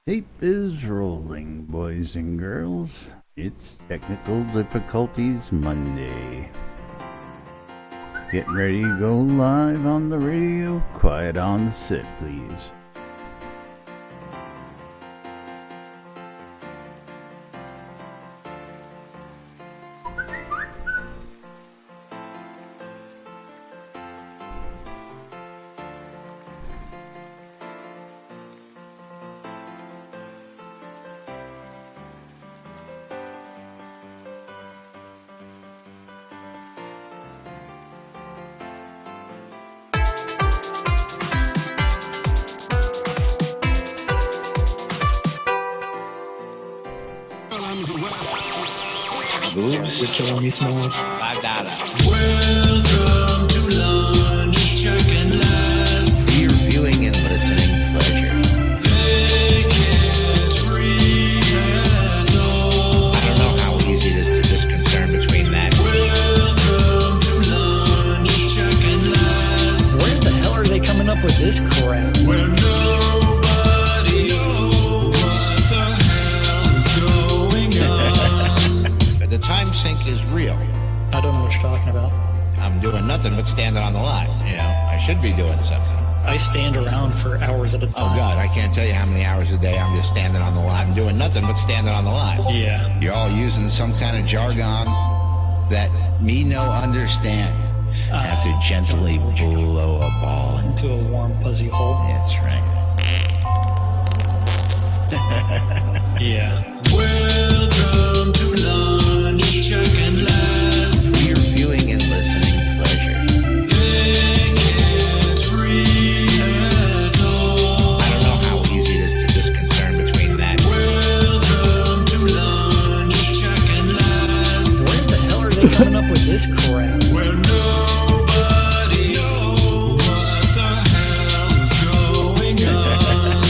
Tape is rolling, boys and girls. It's Technical Difficulties Monday. Getting ready to go live on the radio. Quiet on the set, please. Killing me, Smalls. $5. Welcome to lunch, Jack and Laz. For your viewing and listening pleasure. They can't read at all. I don't know how easy it is to discern between that. Welcome to lunch, Jack and Laz. Where the hell are they coming up with this crap? Where nobody knows what the hell is going on. But the time sink is real. I don't know what you're talking about. I'm doing nothing but standing on the line. You know, I should be doing something. I stand around for hours at a time. Oh, God, I can't tell you how many hours a day I'm just standing on the line. I'm doing nothing but standing on the line. Yeah. You're all using some kind of jargon that me no understand. Have to gently blow a ball into. Into a warm, fuzzy hole. That's right. Yeah. Welcome to lunch, Jack and Laz. For your viewing and listening pleasure. They can't read at all. I don't know how easy it is to discern between that. Welcome to lunch, Jack and Laz. Where the hell are they coming up with this crap? Where nobody knows what the hell is going on.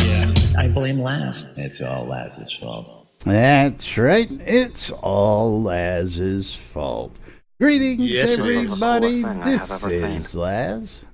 Yeah. I blame Laz. It's all Laz's fault. That's right. It's all Laz's fault. Greetings, Yes, it is. everybody. Coolest thing I This have ever seen. is Laz.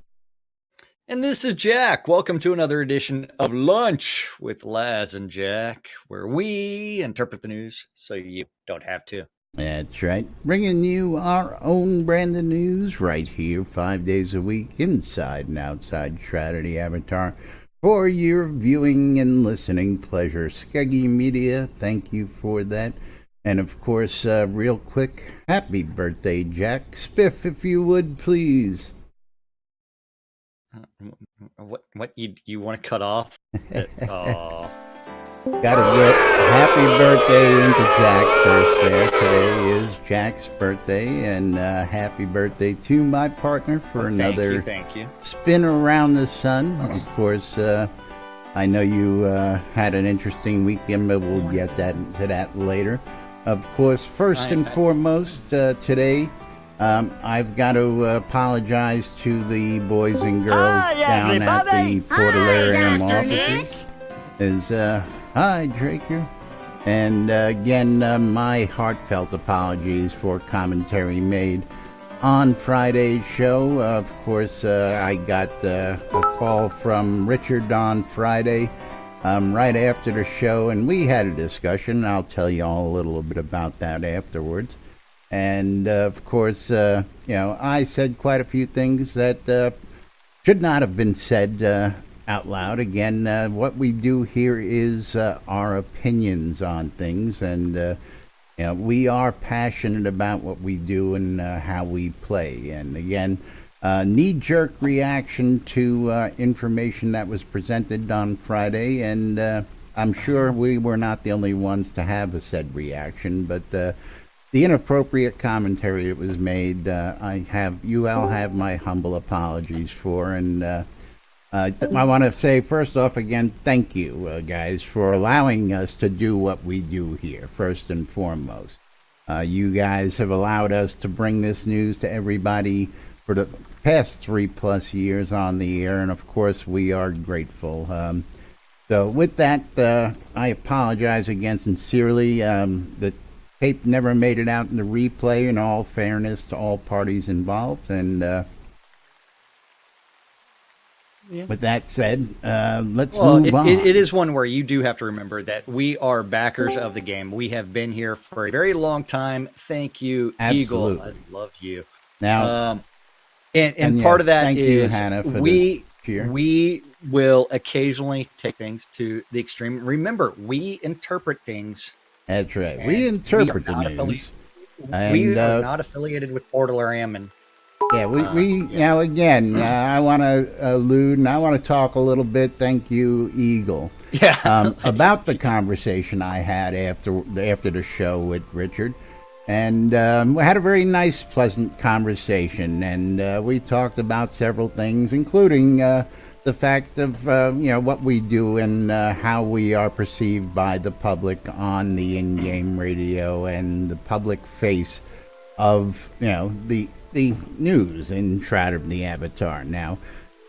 And this is Jack. Welcome to another edition of Lunch with Laz and Jack, where we interpret the news so you don't have to. That's right. Bringing you our own brand of news right here 5 days a week inside and outside Shroud the Avatar for your viewing and listening pleasure. Skeggy Media, thank you for that. And of course, real quick, happy birthday, Jack. Spiff, if you would, please. What you want to cut off? Oh, Gotta get happy birthday into Jack first there. Today is Jack's birthday, and happy birthday to my partner for another thank you. spin around the sun. Of course, I know you had an interesting weekend, but we'll get to that later. Of course, first and foremost, today, I've got to apologize to the boys and girls down at the Portalarium offices. Hi, Draker. And again, my heartfelt apologies for commentary made on Friday's show. Of course, I got a call from Richard on Friday right after the show, and we had a discussion. I'll tell you all a little bit about that afterwards. And of course, I said quite a few things that should not have been said out loud. Again, what we do here is our opinions on things, and we are passionate about what we do and how we play. And again, knee-jerk reaction to information that was presented on Friday, and I'm sure we were not the only ones to have a said reaction, but the inappropriate commentary that was made, I'll have my humble apologies for, and I want to say, first off, again, thank you, guys, for allowing us to do what we do here, first and foremost. You guys have allowed us to bring this news to everybody for the past 3+ years on the air, and of course, we are grateful. So with that, I apologize again sincerely. The tape never made it out in the replay, in all fairness to all parties involved, and with that said, let's move on. It is one where you do have to remember that we are backers of the game. We have been here for a very long time. Thank you, Absolutely. Eagle. I love you. Now, and part yes, of that thank you, is Hannah, for the we cheer. we will occasionally take things to the extreme. Remember, we interpret things. That's right. and We interpret are the not news. we And, are not affiliated with Portalarium, and Yeah, we now again, I want to allude and I want to talk a little bit. Thank you, Eagle. About the conversation I had after the show with Richard, and we had a very nice, pleasant conversation, and we talked about several things, including the fact of what we do and how we are perceived by the public on the in-game radio and the public face of the news in Shroud of the Avatar. Now,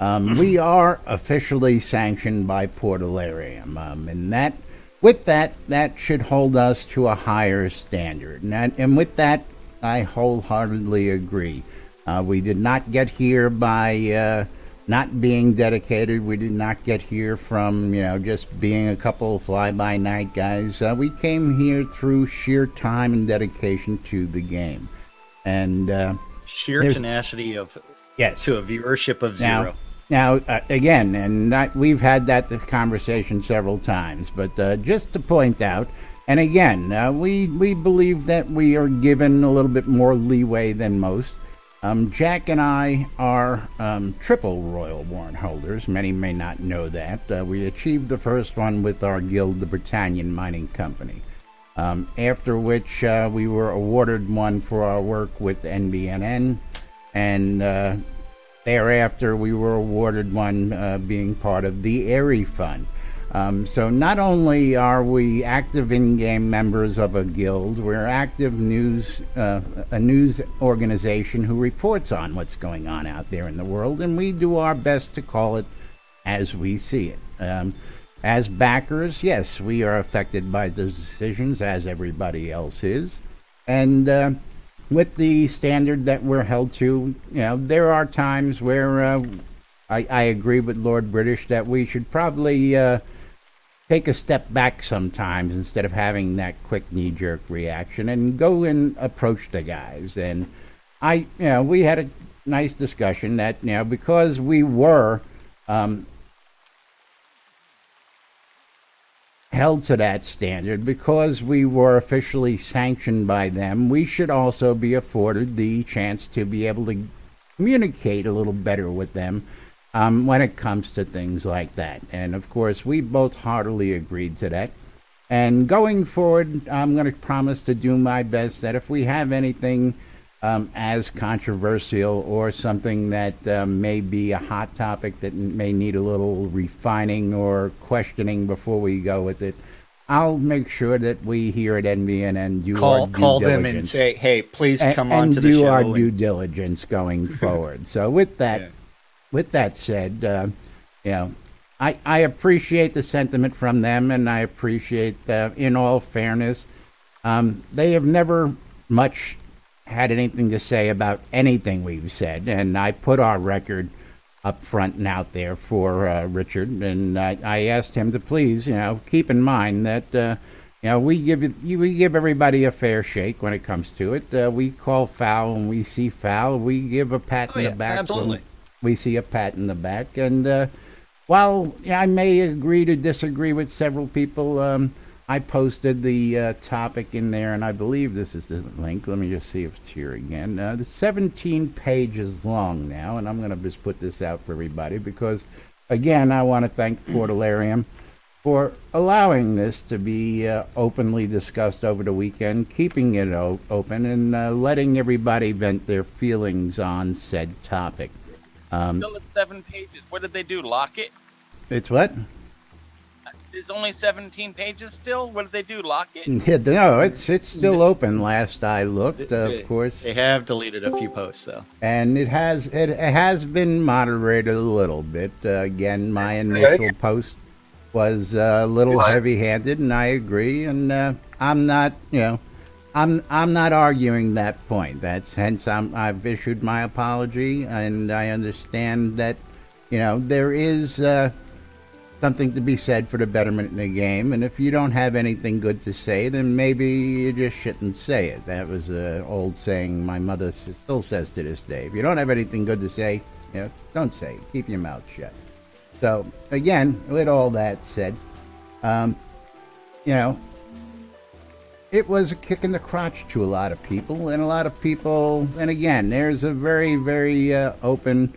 we are officially sanctioned by Portalarium, and that should hold us to a higher standard. And with that, I wholeheartedly agree. We did not get here by not being dedicated. We did not get here from just being a couple of fly-by-night guys. We came here through sheer time and dedication to the game, and sheer tenacity of to a viewership of zero. Now, again, and we've had this conversation several times, but just to point out, and again, we believe that we are given a little bit more leeway than most. Jack and I are triple royal warrant holders. Many may not know that. We achieved the first one with our guild, the Britannian Mining Company. After which we were awarded one for our work with NBNN, and thereafter we were awarded one being part of the Airy Fund. So not only are we active in-game members of a guild, we're active a news organization who reports on what's going on out there in the world, and we do our best to call it as we see it. As backers, yes, we are affected by those decisions, as everybody else is. And with the standard that we're held to, there are times where I agree with Lord British that we should probably take a step back sometimes instead of having that quick knee-jerk reaction and go and approach the guys. And we had a nice discussion that, because we were held to that standard, because we were officially sanctioned by them, we should also be afforded the chance to be able to communicate a little better with them when it comes to things like that. And of course, we both heartily agreed to that. And going forward, I'm going to promise to do my best that if we have anything as controversial or something that may be a hot topic that may need a little refining or questioning before we go with it, I'll make sure that we here at NBNN do our due call diligence. them and say, hey, please come on and to the do show. our due diligence going forward. So with that said, I appreciate the sentiment from them, and I appreciate, in all fairness, they have never much had anything to say about anything we've said, and I put our record up front and out there for Richard, and I asked him to please, keep in mind that we give everybody a fair shake when it comes to it. We call foul when we see foul. We give a pat in the back. Absolutely. When we see a pat in the back, and while I may agree to disagree with several people, I posted the topic in there, and I believe this is the link. Let me just see if it's here again. The 17 pages long now, and I'm going to just put this out for everybody because, again, I want to thank Portalarium for allowing this to be openly discussed over the weekend, keeping it open, and letting everybody vent their feelings on said topic. Still at 7 pages. What did they do? Lock it? It's what? It's only 17 pages still? What did they do? Lock it? Yeah, no, it's still open. Last I looked, of course. They have deleted a few posts, though. And it has been moderated a little bit. Again, my initial post was a little heavy-handed, and I agree. And I'm not, I'm not arguing that point. That's hence I've issued my apology, and I understand that, there is something to be said for the betterment in the game. And if you don't have anything good to say, then maybe you just shouldn't say it. That was an old saying my mother still says to this day. If you don't have anything good to say, don't say it. Keep your mouth shut. So, again, with all that said, it was a kick in the crotch to a lot of people, and again, there's a very, very open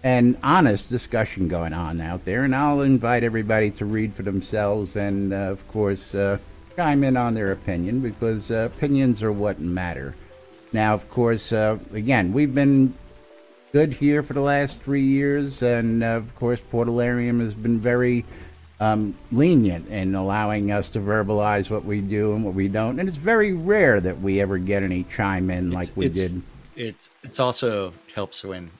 and honest discussion going on out there, and I'll invite everybody to read for themselves and, of course, chime in on their opinion, because opinions are what matter. Now, of course, again, we've been good here for the last 3 years, and, of course, Portalarium has been very lenient in allowing us to verbalize what we do and what we don't, and it's very rare that we ever get any chime in like we did. It's also helps when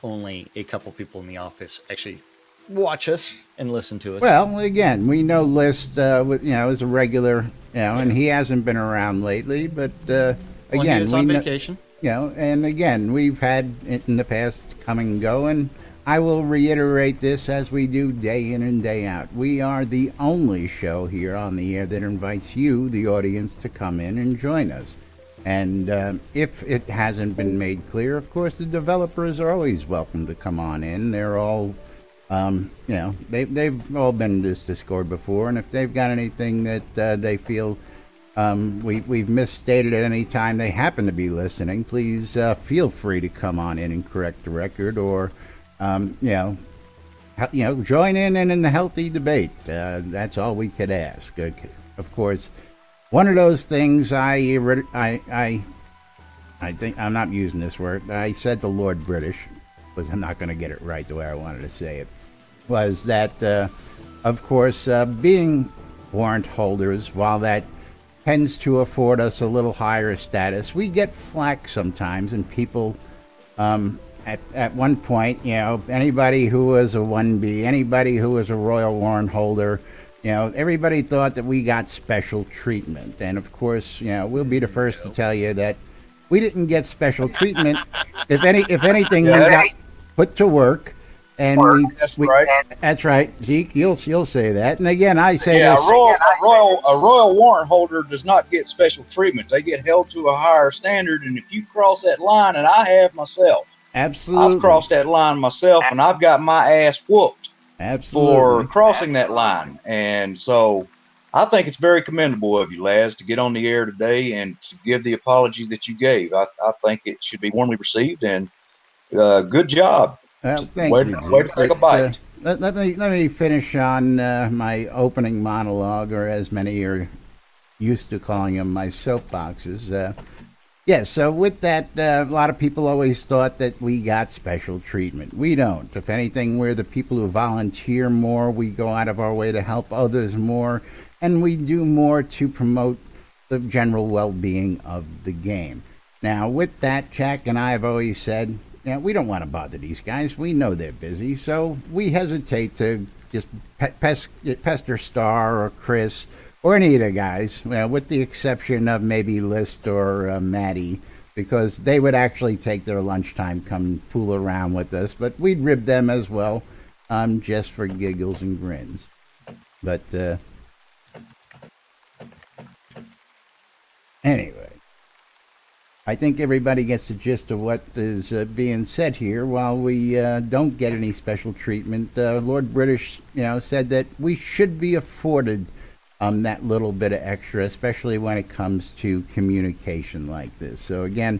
only a couple people in the office actually watch us and listen to us. Well, again, we know List, is a regular, and he hasn't been around lately, but again, he was on vacation. And again, we've had it in the past come and go, and I will reiterate this as we do day in and day out. We are the only show here on the air that invites you, the audience, to come in and join us. And if it hasn't been made clear, of course, the developers are always welcome to come on in. They're all, they've all been in this Discord before, and if they've got anything that they feel we've misstated at any time they happen to be listening, please feel free to come on in and correct the record, or join in the healthy debate. That's all we could ask. Of course, one of those things I think I'm not using this word. I said to Lord British, because I'm not going to get it right the way I wanted to say it, was that, of course, being warrant holders, while that tends to afford us a little higher status, we get flack sometimes, and people at one point, anybody who was a 1B, anybody who was a royal warrant holder, everybody thought that we got special treatment. And of course, we'll be the first to tell you that we didn't get special treatment. If anything, we got put to work. And that's right, Zeke. You'll say that. And again, I say this. A royal warrant holder does not get special treatment. They get held to a higher standard. And if you cross that line, and I have myself, absolutely, I've crossed that line myself, and I've got my ass whooped for crossing that line. And so, I think it's very commendable of you, Laz, to get on the air today and to give the apologies that you gave. I think it should be warmly received, and good job. Thank you. Way to take a bite. Let me finish on my opening monologue, or as many are used to calling them, my soapboxes. So with that, a lot of people always thought that we got special treatment. We don't. If anything, we're the people who volunteer more. We go out of our way to help others more, and we do more to promote the general well-being of the game. Now, with that, Jack and I have always said, we don't want to bother these guys. We know they're busy, so we hesitate to just pester Star or Chris or any of the guys, with the exception of maybe List or Maddie, because they would actually take their lunchtime, come fool around with us, but we'd rib them as well, just for giggles and grins. But anyway, I think everybody gets the gist of what is being said here. While we don't get any special treatment, Lord British, said that we should be afforded that little bit of extra, especially when it comes to communication like this. So again,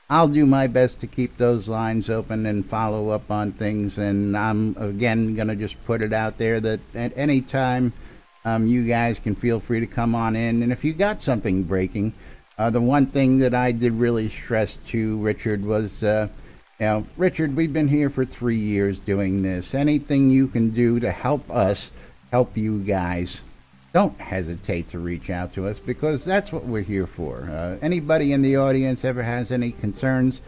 I'll do my best to keep those lines open and follow up on things. And I'm again going to just put it out there that at any time, you guys can feel free to come on in. And if you got something breaking, the one thing that I did really stress to Richard was, Richard, we've been here for 3 years doing this. Anything you can do to help us help you guys, don't hesitate to reach out to us, because that's what we're here for. Anybody in the audience ever has any concerns,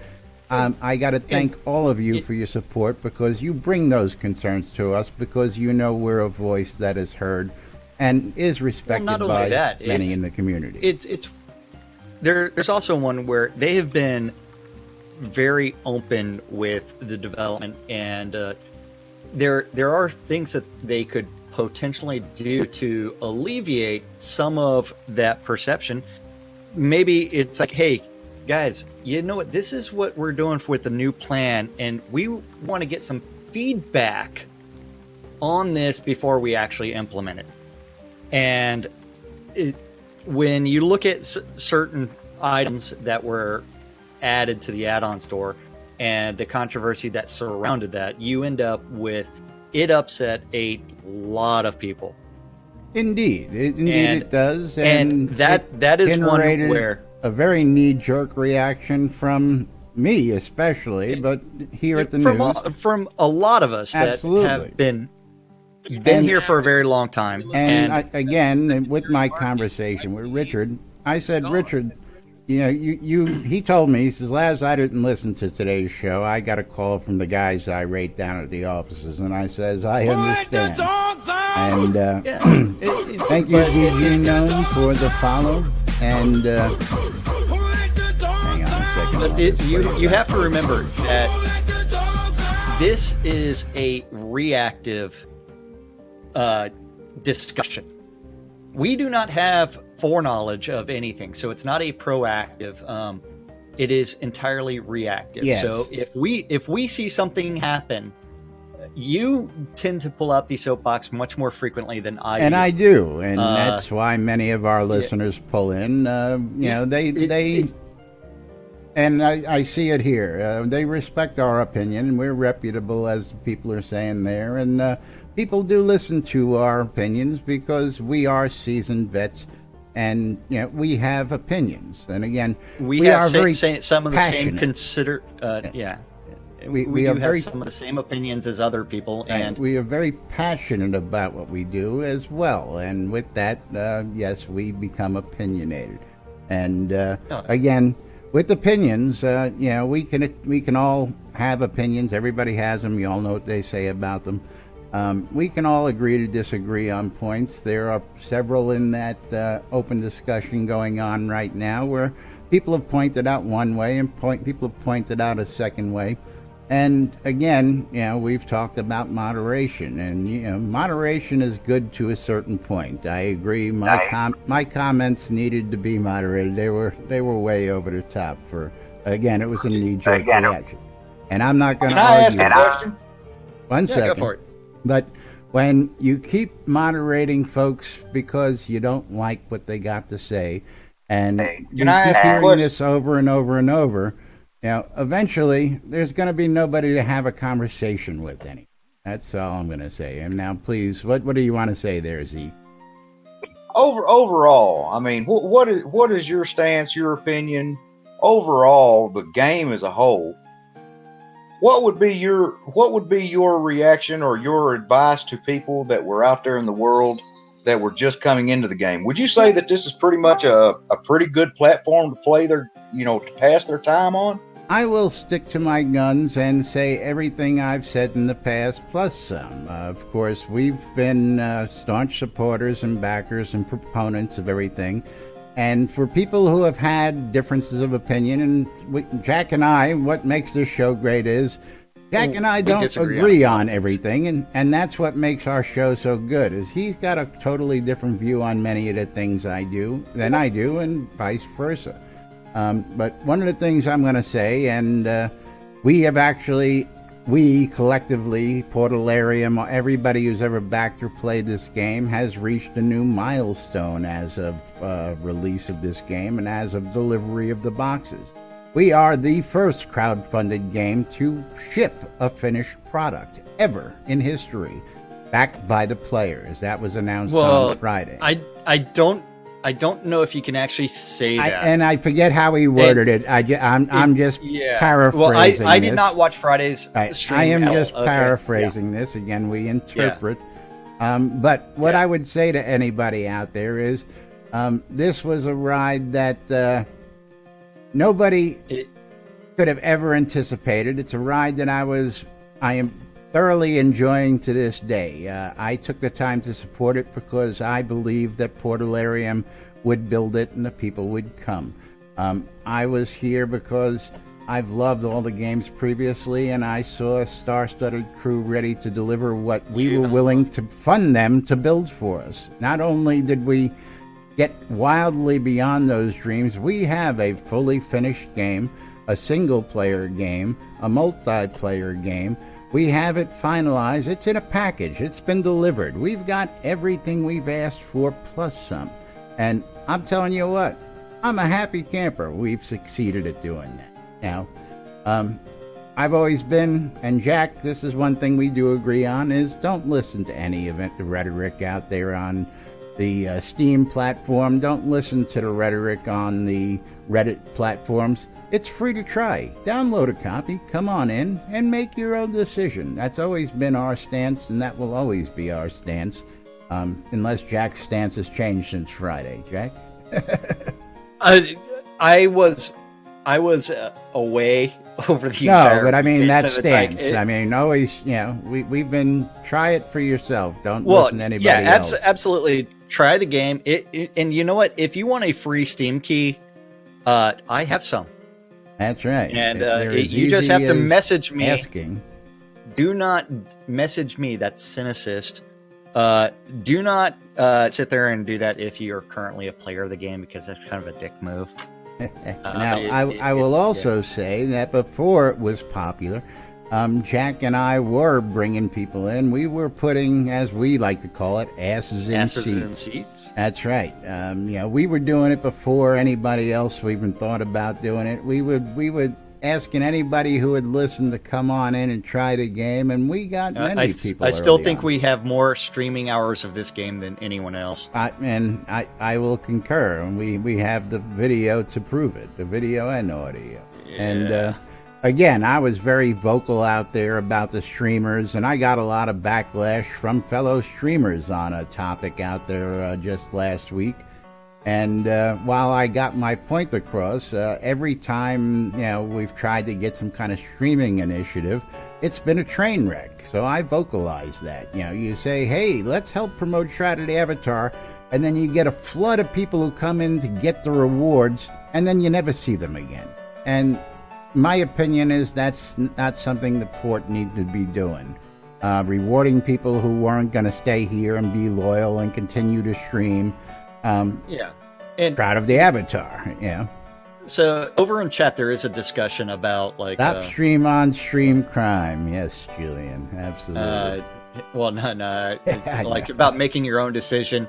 I got to thank all of you for your support, because you bring those concerns to us, because we're a voice that is heard and is respected by many in the community. There's also one where they have been very open with the development and there are things that they could potentially do to alleviate some of that perception. Maybe it's like, hey, guys, you know what? This is what we're doing with the new plan, and we want to get some feedback on this before we actually implement it. And when you look at certain items that were added to the add-on store and the controversy that surrounded that, you end up with it upset a lot of people. Indeed, it does, and that is one where a very knee-jerk reaction from me, especially, but here at the news, from a lot of us that have been here for a very long time. And again, with my conversation with Richard, I said, Richard, you know, he told me, he says, Laz, I didn't listen to today's show. I got a call from the guys I rate down at the offices, and I says, I understand. And thank you, DG Gnome, for the follow. And hang on a second. But you have to remember that this is a reactive discussion. We do not have foreknowledge of anything, so it's not a proactive. It is entirely reactive. Yes. So if we see something happen, you tend to pull out the soapbox much more frequently than I do. And I do, and that's why many of our listeners pull in. And I see it here. They respect our opinion, and we're reputable, as people are saying there. And people do listen to our opinions because we are seasoned vets, and we have opinions. And again, we have are very some of the passionate. same We are do very, have some of the same opinions as other people, and we are very passionate about what we do as well. And with that, yes, we become opinionated. And again, with opinions, we can all have opinions. Everybody has them. You all know what they say about them. We can all agree to disagree on points. There are several in that open discussion going on right now where people have pointed out one way and people have pointed out a second way. And again, we've talked about moderation, and moderation is good to a certain point. I agree. My comments needed to be moderated. They were way over the top. It was a knee-jerk reaction, and I'm not going to argue. Can I ask a question? One second. Go for it. But when you keep moderating folks because you don't like what they got to say, and you keep hearing this over and over and over, eventually there's going to be nobody to have a conversation with any. That's all I'm going to say. And now, please, what do you want to say there, Z? Overall, I mean, what is your stance, your opinion? Overall, the game as a whole, what would be your reaction or your advice to people that were out there in the world that were just coming into the game? Would you say that this is pretty much a pretty good platform to play to pass their time on? I will stick to my guns and say everything I've said in the past, plus some. Of course, we've been staunch supporters and backers and proponents of everything. And for people who have had differences of opinion, and Jack and I, what makes this show great is Jack and I don't agree on everything, and that's what makes our show so good, is he's got a totally different view on many of the things I do than I do, and vice versa. But one of the things I'm going to say, and we collectively, Portalarium, everybody who's ever backed or played this game has reached a new milestone as of release of this game and as of delivery of the boxes. We are the first crowdfunded game to ship a finished product ever in history, backed by the players. That was announced on Friday. I don't know if you can actually say that. And I forget how he worded it. I'm just paraphrasing. Well, I did not watch Friday's stream. I am just paraphrasing this. Again, we interpret. But what I would say to anybody out there is this was a ride that nobody could have ever anticipated. It's a ride that I am thoroughly enjoying to this day. I took the time to support it because I believe that Portalarium would build it and the people would come. I was here because I've loved all the games previously, and I saw a star-studded crew ready to deliver what we were willing to fund them to build for us. Not only did we get wildly beyond those dreams, we have a fully finished game, a single-player game, a multiplayer game. We have it finalized. It's in a package. It's been delivered. We've got everything we've asked for plus some. And I'm telling you what, I'm a happy camper. We've succeeded at doing that. Now, I've always been, and Jack, this is one thing we do agree on, is don't listen to any event, the rhetoric out there on the Steam platform. Don't listen to the rhetoric on the Reddit platforms. It's free to try. Download a copy, come on in, and make your own decision. That's always been our stance, and that will always be our stance, unless Jack's stance has changed since Friday. Jack? I was away over the entire. No, but I mean weekend, that so it's like stance. I mean, always, we've been try it for yourself. Don't listen to anybody else. Absolutely. Try the game. And you know what? If you want a free Steam key, I have some. That's right. And you just have to message me. Asking. Do not message me. That's cynicist. Do not sit there and do that if you're currently a player of the game, because that's kind of a dick move. Now, I will also say that before it was popular, Jack and I were bringing people in. We were putting, as we like to call it, asses in seats. That's right. We were doing it before anybody else even thought about doing it. We would asking anybody who would listen to come on in and try the game, and we got many people. I still think we have more streaming hours of this game than anyone else. I will concur, and we have the video to prove it, the video and audio. Yeah. And again, I was very vocal out there about the streamers, and I got a lot of backlash from fellow streamers on a topic out there just last week. And while I got my point across, every time we've tried to get some kind of streaming initiative, it's been a train wreck. So I vocalize that. You say, hey, let's help promote Shroud of the Avatar, and then you get a flood of people who come in to get the rewards, and then you never see them again. And my opinion is that's not something the port needs to be doing. Rewarding people who weren't going to stay here and be loyal and continue to stream. And Proud of the Avatar. So over in chat there is a discussion about stop stream on stream crime. Yes, Julian, absolutely. About making your own decision.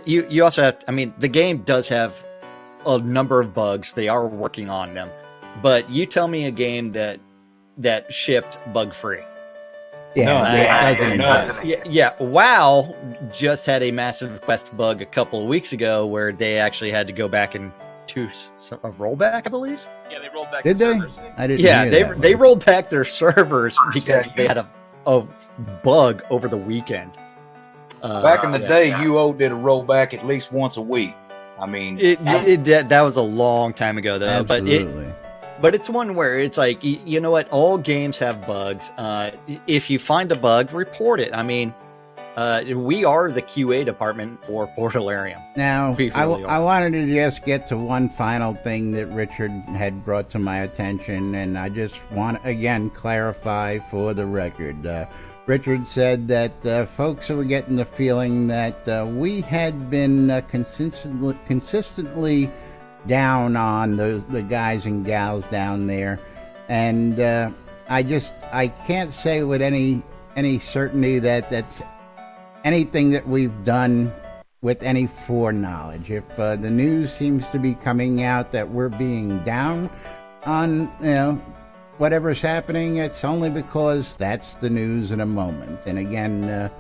You also have. I mean, the game does have a number of bugs. They are working on them, but you tell me a game that shipped bug free. WoW just had a massive quest bug a couple of weeks ago where they actually had to go back and do a rollback, I believe. Yeah, they rolled back. Did they? Servers. I didn't. Yeah, they rolled back their servers because they had a bug over the weekend. Back in the day, UO did a rollback at least once a week. I mean, that was a long time ago, though. Absolutely. But it's one where it's like, you know what? All games have bugs. If you find a bug, report it. I mean, we are the QA department for Portalarium. Now, I wanted to just get to one final thing that Richard had brought to my attention, and I just want to, again, clarify for the record. Richard said that folks were getting the feeling that we had been consistently down on the guys and gals down there, and I can't say with any certainty that that's anything that we've done with any foreknowledge. If the news seems to be coming out that we're being down on whatever's happening, it's only because that's the news in a moment. And again,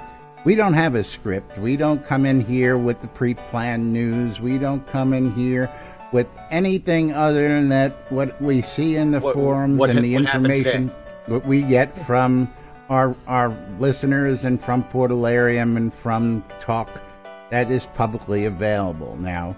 we don't have a script. We don't come in here with the pre-planned news. We don't come in here with anything other than that what we see in the forums and the information what we get from our listeners and from Portalarium and from talk that is publicly available. Now,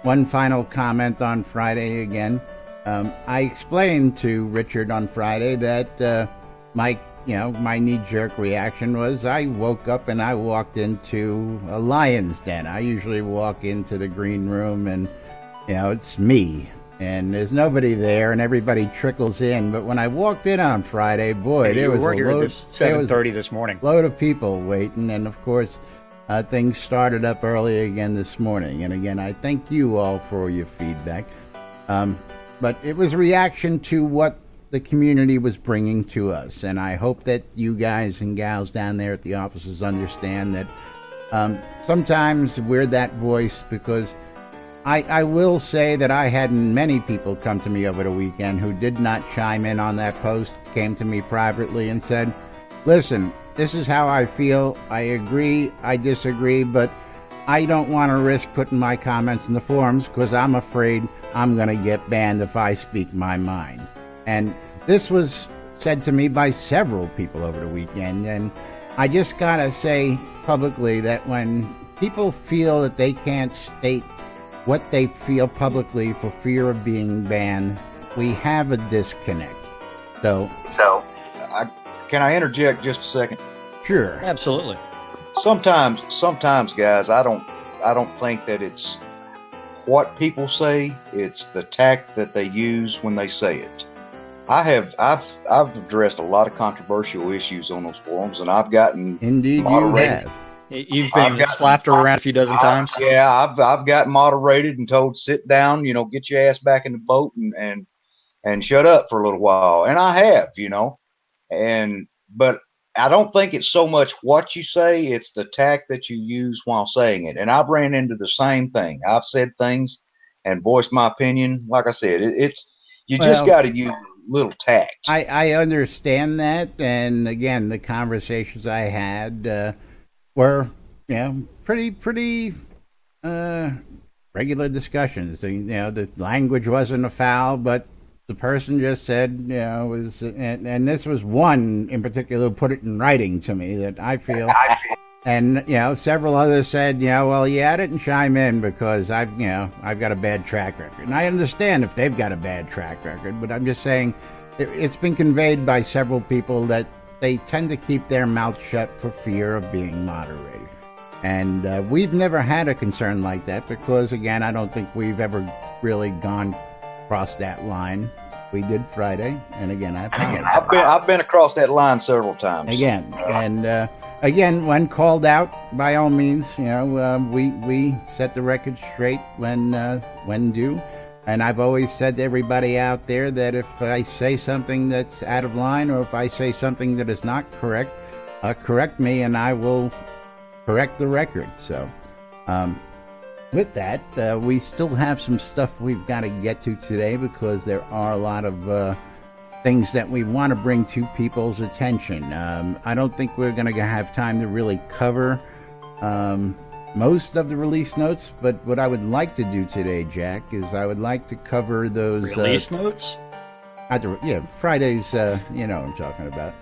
one final comment on Friday again. I explained to Richard on Friday that my knee-jerk reaction was I woke up and I walked into a lion's den. I usually walk into the green room and it's me. and there's nobody there, and everybody trickles in. But when I walked in on Friday, boy, there was a load. This 7:30 this morning. Load of people waiting, and of course, things started up early again this morning. And again, I thank you all for your feedback. But it was a reaction to what the community was bringing to us, and I hope that you guys and gals down there at the offices understand that sometimes we're that voice, because I will say that I had many people come to me over the weekend who did not chime in on that post, came to me privately and said, listen, this is how I feel. I agree, I disagree, but I don't want to risk putting my comments in the forums because I'm afraid I'm going to get banned if I speak my mind. And this was said to me by several people over the weekend, and I just got to say publicly that when people feel that they can't state what they feel publicly for fear of being banned, we have a disconnect. So can I interject just a second? Sure. Absolutely. Sometimes, guys, I don't think that it's what people say; it's the tact that they use when they say it. I've addressed a lot of controversial issues on those forums, and I've gotten Indeed moderated. You've been slapped around a few dozen times. Yeah, I've gotten moderated and told sit down, get your ass back in the boat and shut up for a little while, and I have, but I don't think it's so much what you say; it's the tact that you use while saying it. And I've ran into the same thing. I've said things and voiced my opinion. Like I said, just got to use little tact. I understand that, and again, the conversations I had were pretty regular discussions. The language wasn't a foul, but the person just said, and this was one in particular who put it in writing to me that I feel, and several others said, well, I didn't chime in because I've got a bad track record, and I understand if they've got a bad track record, but I'm just saying it's been conveyed by several people that they tend to keep their mouth shut for fear of being moderated, and we've never had a concern like that because, again, I don't think we've ever really gone across that line. We did Friday, and again, I've been across that line several times. Again, when called out, by all means, we set the record straight when due. And I've always said to everybody out there that if I say something that's out of line, or if I say something that is not correct, correct me, and I will correct the record. So, with that, we still have some stuff we've got to get to today because there are a lot of things that we want to bring to people's attention. I don't think we're going to have time to really cover most of the release notes, but what I would like to do today, Jack, is I would like to cover those release notes. Fridays. You know what I'm talking about.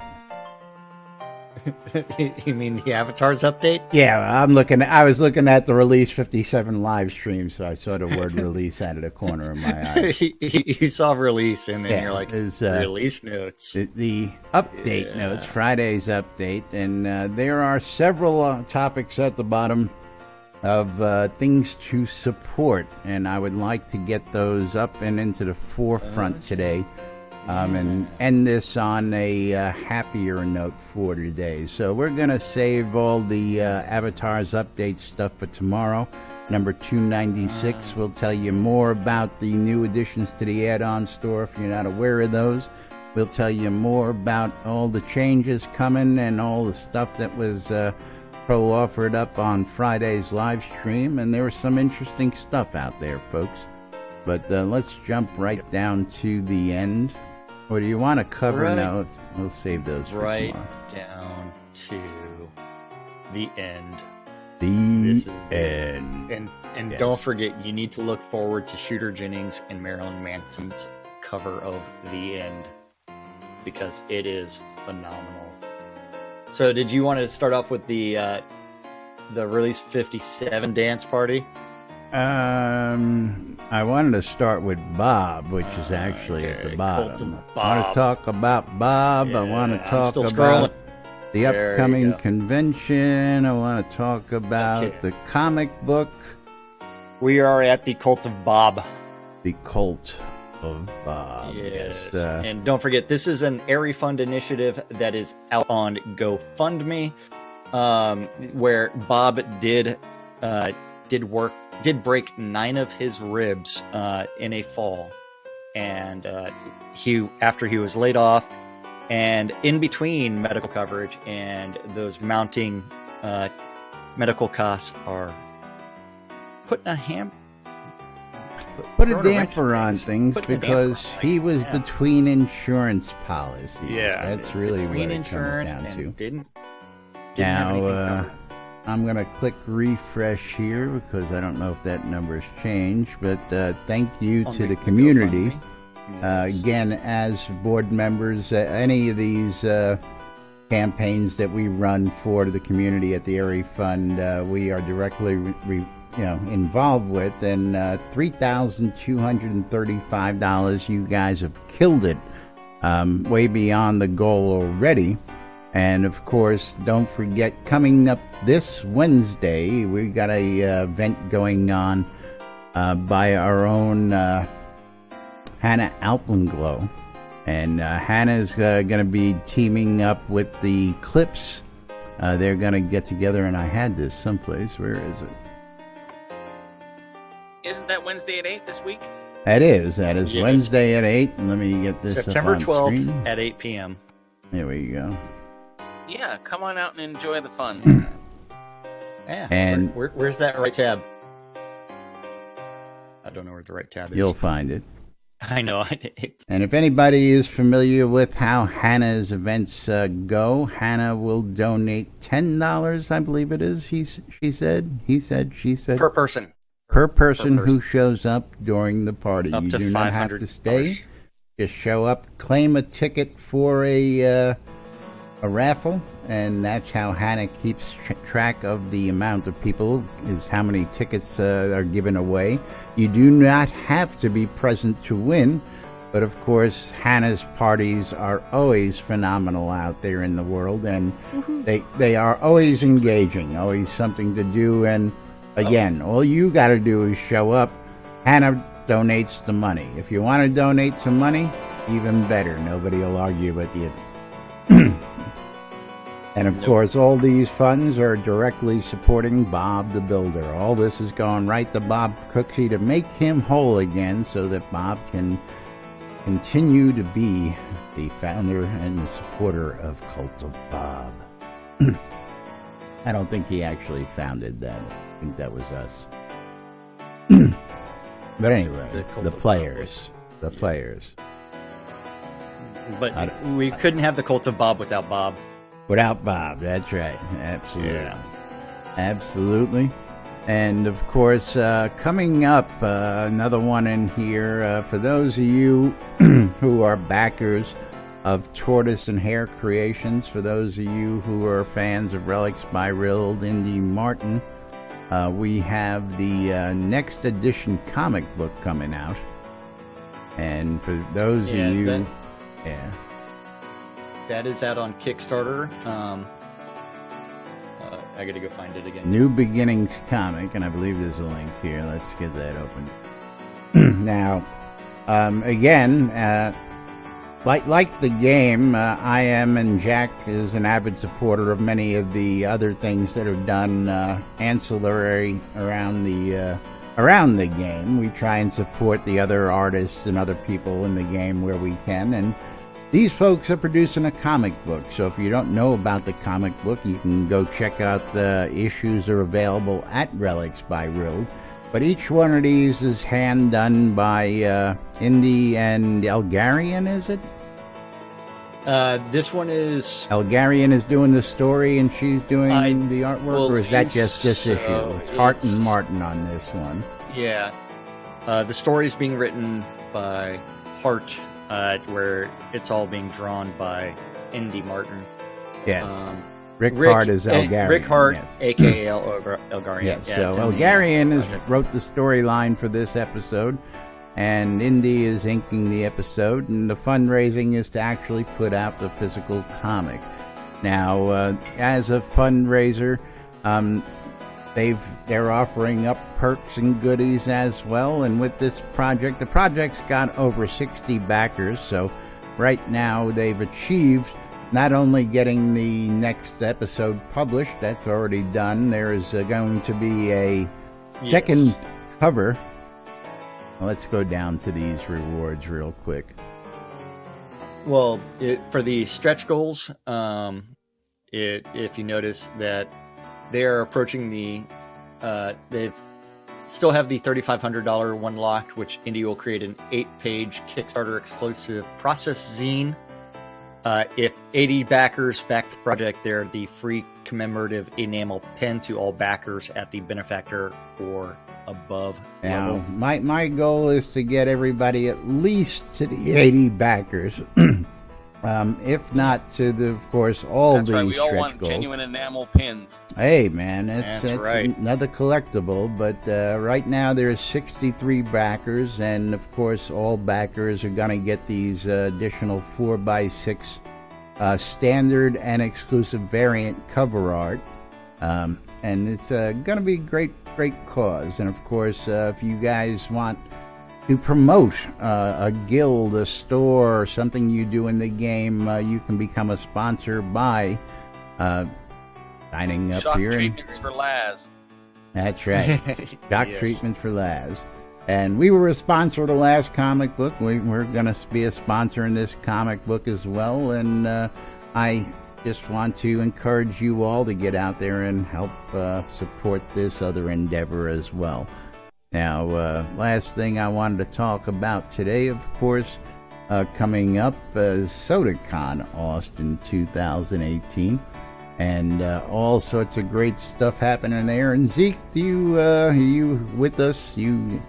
You mean the avatars update? Yeah, I was looking at the Release 57 live stream, so I saw the word release out of the corner of my eye. You saw release, and then you're like, release notes. The update notes, Friday's update, and there are several topics at the bottom of things to support, and I would like to get those up and into the forefront today. And end this on a happier note for today. So we're going to save all the Avatars update stuff for tomorrow. Number 296 will tell you more about the new additions to the add-on store if you're not aware of those. We'll tell you more about all the changes coming and all the stuff that was offered up on Friday's live stream. And there was some interesting stuff out there, folks. But let's jump right down to the end. Or do you want to cover now? We'll save those for right tomorrow. Down to the end. The end. And don't forget, you need to look forward to Shooter Jennings and Marilyn Manson's cover of The End, because it is phenomenal. So did you want to start off with the Release 57 dance party? I wanted to start with Bob, which is actually at the bottom. I want to talk about Bob. I want to talk about the upcoming convention. I want to talk about the comic book. We are at the Cult of Bob. The Cult of Bob. Yes. And don't forget, this is an Airy Fund initiative that is out on GoFundMe, where Bob did break 9 of his ribs in a fall, and after he was laid off, and in between medical coverage and those mounting medical costs are putting a damper on things because he was between insurance policies. Yeah, that's really between what it insurance comes down to. Didn't Now, I'm going to click refresh here because I don't know if that number's changed, but thank you to the community. Again, as board members, any of these campaigns that we run for the community at the Airy Fund, we are directly involved with, and $3,235. You guys have killed it, way beyond the goal already. And of course, don't forget, coming up this Wednesday, we got a event going on by our own Hannah Alpenglow, and Hannah's going to be teaming up with the Clips. They're going to get together, and I had this someplace. Where is it? Isn't that Wednesday at 8 this week? That is Wednesday at 8. And let me get this September up on 12th screen. at 8 p.m. There we go. Yeah, come on out and enjoy the fun. Yeah. And where's that right tab? I don't know where the right tab is. you'll find it. I know. And if anybody is familiar with how Hannah's events go, Hannah will donate $10, I believe it is. She said. Per person. Per person who shows up during the party. Up You to do not have to $500. stay. Just show up, claim a ticket for a raffle, and that's how Hannah keeps track of the amount of people, is how many tickets are given away. You do not have to be present to win, but of course Hannah's parties are always phenomenal out there in the world, and they are always engaging, always something to do. And again, all you got to do is show up. Hannah donates the money. If you want to donate some money, even better. Nobody will argue with you. And of course, all these funds are directly supporting Bob the Builder. All this is going right to Bob Cooksey to make him whole again, so that Bob can continue to be the founder and supporter of Cult of Bob. I don't think he actually founded that. I think that was us. But anyway, the players. But we couldn't have the Cult of Bob without Bob. Without Bob, that's right. Absolutely. Yeah. Absolutely. And of course, coming up, another one in here, for those of you who are backers of Tortoise and Hare Creations, for those of you who are fans of Relics by Rild, Indy Martin, we have the next edition comic book coming out. And for those of you... That is out on Kickstarter. I gotta go find it again. New Beginnings comic, and I believe there's a link here. Let's get that open. Now, again, like the game, I am, and Jack is an avid supporter of many of the other things that are done ancillary around the game. We try and support the other artists and other people in the game where we can, and these folks are producing a comic book. So if you don't know about the comic book, you can go check out the issues are available at Relics by Rild. But each one of these is hand done by Indy and Elgarian, is it? This one is... Elgarian is doing the story and she's doing the artwork, or is that just this so. issue? It's Hart and Martin on this one. Yeah. The story is being written by Hart, where it's all being drawn by Indy Martin. Yes. Rick Hart is Elgarian. Rick Hart, yes. a.k.a. Elgarian. Yes, Yeah, so Elgarian wrote the storyline for this episode, and Indy is inking the episode, and the fundraising is to actually put out the physical comic. Now, as a fundraiser, they're offering up perks and goodies as well. And with this project, the project's got over 60 backers. So right now they've achieved not only getting the next episode published, that's already done. There's going to be a second cover. Let's go down to these rewards real quick. Well, for the stretch goals, if you notice that they're approaching they've still have the $3,500 one locked, which Indy will create an 8-page Kickstarter exclusive process zine. If 80 backers back the project, they're the free commemorative enamel pen to all backers at the benefactor or above now level. my goal is to get everybody at least to the 80 backers. If not to the, of course, all That's these right. We all stretch want goals. genuine enamel pins. Hey man, that's right. another collectible. But right now there's 63 backers, and of course all backers are going to get these additional 4x6 standard and exclusive variant cover art. And it's going to be great cause. And of course, if you guys want to promote a guild, a store, or something you do in the game, you can become a sponsor by signing up Shock here. treatments for Laz. That's right. Shock Yes. treatments for Laz. And we were a sponsor of the last comic book. We're going to be a sponsor in this comic book as well. And I just want to encourage you all to get out there and help support this other endeavor as well. Now, last thing I wanted to talk about today, of course, coming up is SodaCon Austin 2018. And all sorts of great stuff happening there. And Zeke, are you with us? You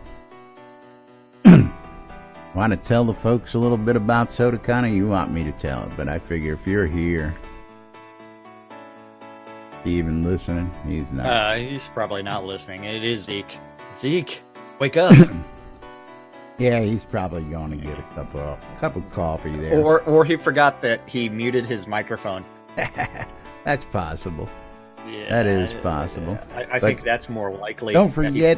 want to tell the folks a little bit about SodaCon, or you want me to tell it? But I figure if you're here, he even listening? He's not. He's probably not listening. It is Zeke. Zeke, wake up. Yeah, he's probably going to get a cup of coffee there. or he forgot that he muted his microphone. That's possible. Yeah, That is possible. I But think that's more likely. Don't forget,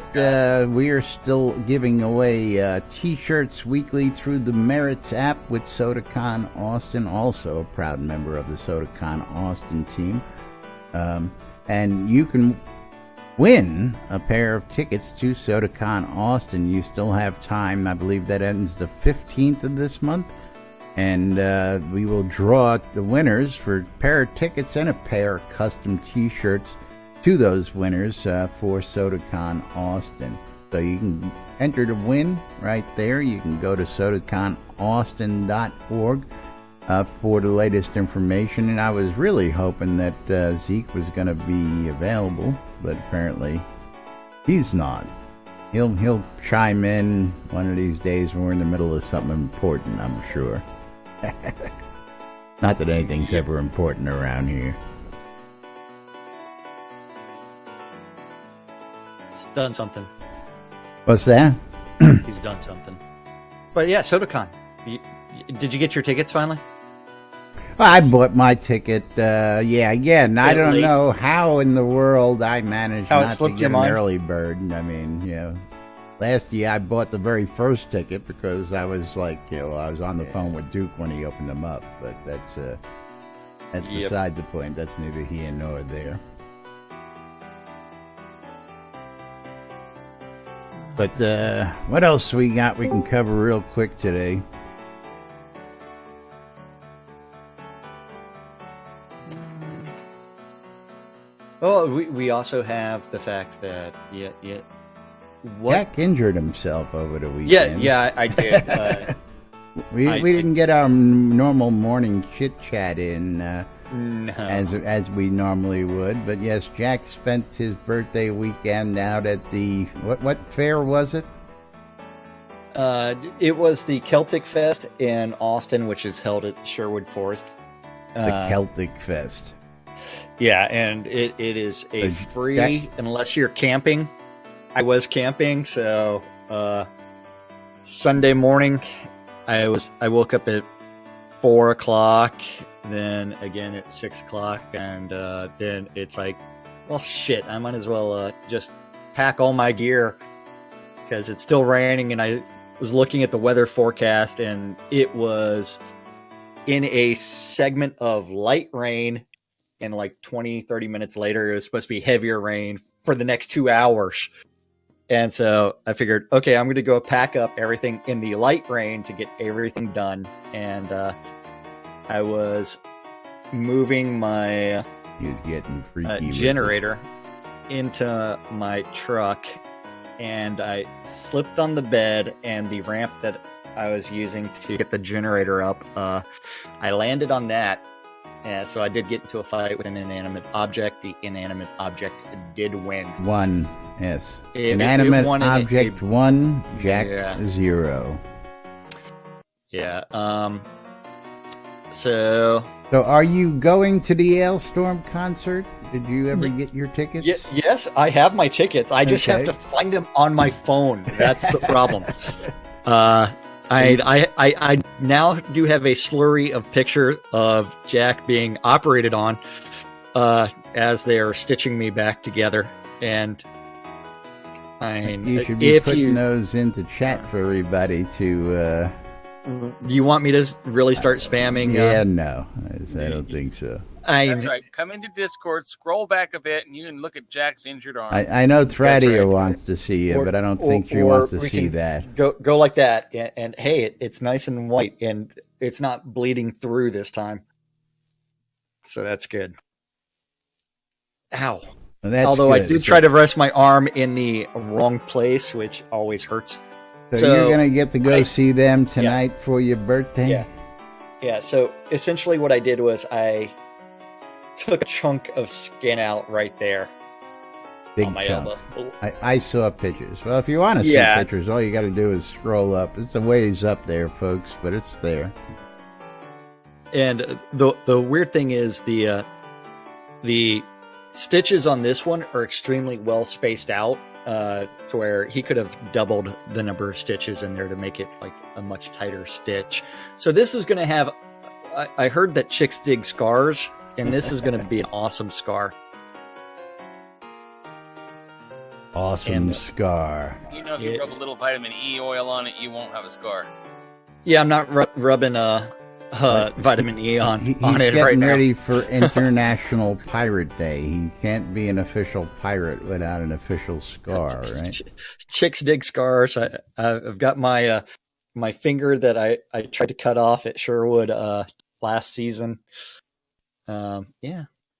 we are still giving away T-shirts weekly through the Merits app with SodaCon Austin, also a proud member of the SodaCon Austin team. And you can win a pair of tickets to SodaCon Austin. You still have time. I believe that ends the 15th of this month. And we will draw the winners for a pair of tickets and a pair of custom T-shirts to those winners for SodaCon Austin. So you can enter to win right there. You can go to SodaConAustin.org for the latest information. And I was really hoping that Zeke was going to be available, but apparently he's not. He'll chime in one of these days when we're in the middle of something important, I'm sure. Not that anything's ever important around here. He's done something. What's that? He's done something. But yeah, SodaCon. Did you get your tickets finally? I bought my ticket. Again, I don't late. know how in the world I managed How it not to slipped get your an mind? early bird. I mean, last year I bought the very first ticket because I was like, I was on the phone with Duke when he opened them up. But that's beside the point. That's neither here nor there. But what else we got we can cover real quick today? Well, we also have the fact that Jack injured himself over the weekend. Yeah, I did. We didn't get our normal morning chit chat in No. as we normally would, but yes, Jack spent his birthday weekend out at the what fair was it? It was the Celtic Fest in Austin, which is held at Sherwood Forest. The Celtic Fest. Yeah, and it is a So free unless you're camping. I was camping, so Sunday morning I woke up at 4:00, then again at 6:00, and then it's like, well, shit, I might as well just pack all my gear because it's still raining. And I was looking at the weather forecast, and it was in a segment of light rain. And like 20, 30 minutes later, it was supposed to be heavier rain for the next 2 hours. And so I figured, okay, I'm going to go pack up everything in the light rain to get everything done. And I was moving my He was getting freaky with generator into my truck, and I slipped on the bed, and the ramp that I was using to get the generator up, I landed on that. And so I did get into a fight with an inanimate object. The inanimate object did win. One, yes. It Inanimate won object 1, Jack 0. Yeah. So are you going to the Ailstorm concert? Did you ever get your tickets? Yes, I have my tickets. I just have Okay. to find them on my phone. That's the problem. I now do have a slurry of pictures of Jack being operated on as they are stitching me back together. And you should be putting those into chat for everybody to... you want me to really start spamming? Yeah, no. I don't think so. That's right. Come into Discord, scroll back a bit, and you can look at Jack's injured arm. I know Tradio wants to see you, but I don't think she wants to we see can that. Go like that, and hey, it's nice and white, and it's not bleeding through this time, so that's good. Ow! Well, that's Although good. I did try to rest my arm in the wrong place, which always hurts. So you're going to get to go see them tonight for your birthday? Yeah. So essentially, what I did was I took a chunk of skin out right there. Big on my chunk. elbow. I saw pictures. Well, if you want to see pictures, all you got to do is scroll up. It's a ways up there, folks, but it's there. And the weird thing is the stitches on this one are extremely well spaced out, to where he could have doubled the number of stitches in there to make it like a much tighter stitch. So this is going to have. I heard that chicks dig scars, and this is going to be an awesome scar. Awesome scar. You know, if you rub a little vitamin E oil on it, you won't have a scar. Yeah, I'm not rubbing vitamin E on He's it right getting now. ready for International Pirate Day. He can't be an official pirate without an official scar, right? Chicks dig scars. I've got my my finger that I tried to cut off at Sherwood last season.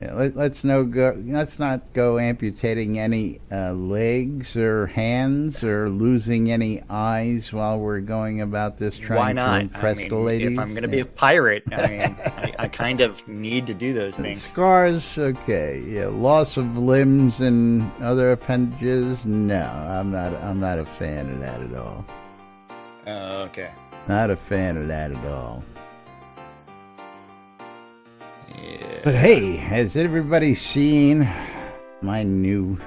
Let's not go amputating any legs or hands or losing any eyes while we're going about this trying Why not? to impress the ladies. If I'm going to be a pirate, I mean, I kind of need to do those things. Scars, okay. Yeah, loss of limbs and other appendages. No, I'm not a fan of that at all. Okay. Not a fan of that at all. Yeah. But hey, has everybody seen my new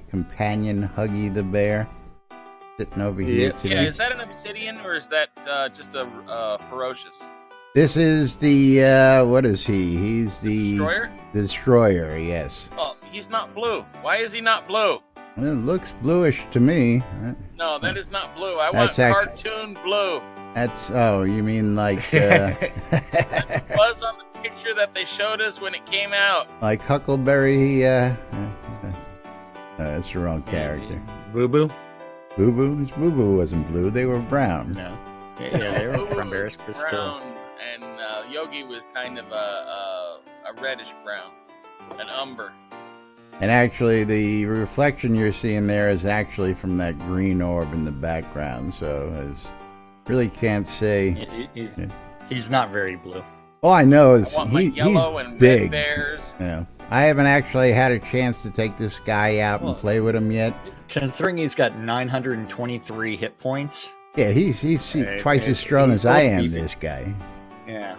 companion, Huggy the Bear, sitting over here today? Yeah, is that an obsidian or is that just a ferocious? This is the what is he? He's the Destroyer? Destroyer, yes. Oh, he's not blue. Why is he not blue? Well, it looks bluish to me. No, that is not blue. I want cartoon blue. That's you mean like That was on the picture that they showed us when it came out. like Huckleberry? That's the wrong character. Boo Boo? Boo Boo? His Boo Boo wasn't blue. They were brown. No. Yeah, they were from Bears, but still. Brown, and Yogi was kind of a reddish brown, an umber. And actually, the reflection you're seeing there is actually from that green orb in the background. So, really can't say. He's not very blue. All I know is I want my yellow he's and big. red bears. Yeah, I haven't actually had a chance to take this guy out and play with him yet. Considering he's got 923 hit points. Yeah, he's twice as strong as I am. This guy. Yeah.